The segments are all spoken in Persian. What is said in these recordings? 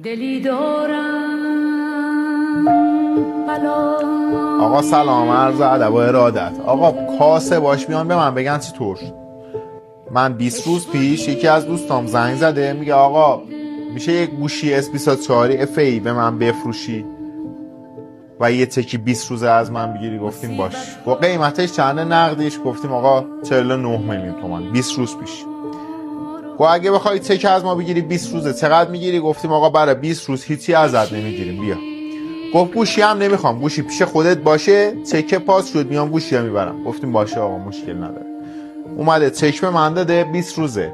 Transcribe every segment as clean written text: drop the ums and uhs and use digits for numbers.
دلی دارم بلا. آقا سلام، عرض ادب و ارادت. آقا کاسه باش بیان به من بگن چطور. من 20 روز پیش یکی از دوستام زنگ زده، میگه آقا میشه یک گوشی S24 FE به من بفروشی و یه تکی 20 روزه از من بگیری؟ گفتیم باش. با قیمتش چنده نقدیش؟ گفتیم آقا 49 میلیون تومان. 20 روز پیش گفت اگه بخوای تک از ما بگیری 20 روزه چقدر میگیری؟ گفتیم آقا برای 20 روز هیچی ازت نمیگیریم، بیا. گفت گوشی هم نمیخوام، گوشی پیش خودت باشه، تکه پاس شد میام گوشی هم میبرم. گفتیم باشه آقا مشکل نداره. اومده تک به من داده 20 روزه.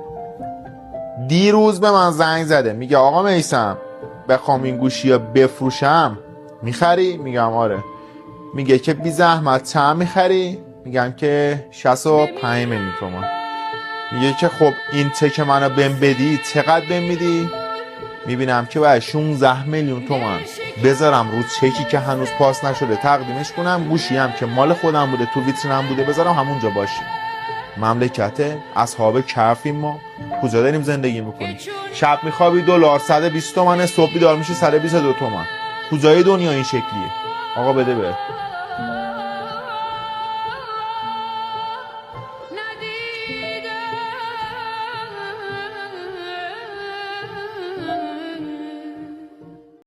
دیروز به من زنگ زده میگه آقا میثم بخوام این گوشی رو بفروشم میخری؟ میگم آره. میگه که بی زحمت چند میخری؟ میگم که 65 میلیون تومان. میگه که خب این تک منو بهم بدی چقدر بهم میدی؟ میبینم که باید 16 میلیون تومان بذارم رو چکی که هنوز پاس نشده تقدیمش کنم، گوشی هم که مال خودم بوده تو ویترینم بوده بذارم همونجا باشه. مملکت اصحاب کفیم ما، کجا داریم زندگی میکنیم؟ شب میخوابی دلار 120 تومنه، صبح بیدار میشی 122 تومن. کجای دنیا این شکلیه؟ آقا بده به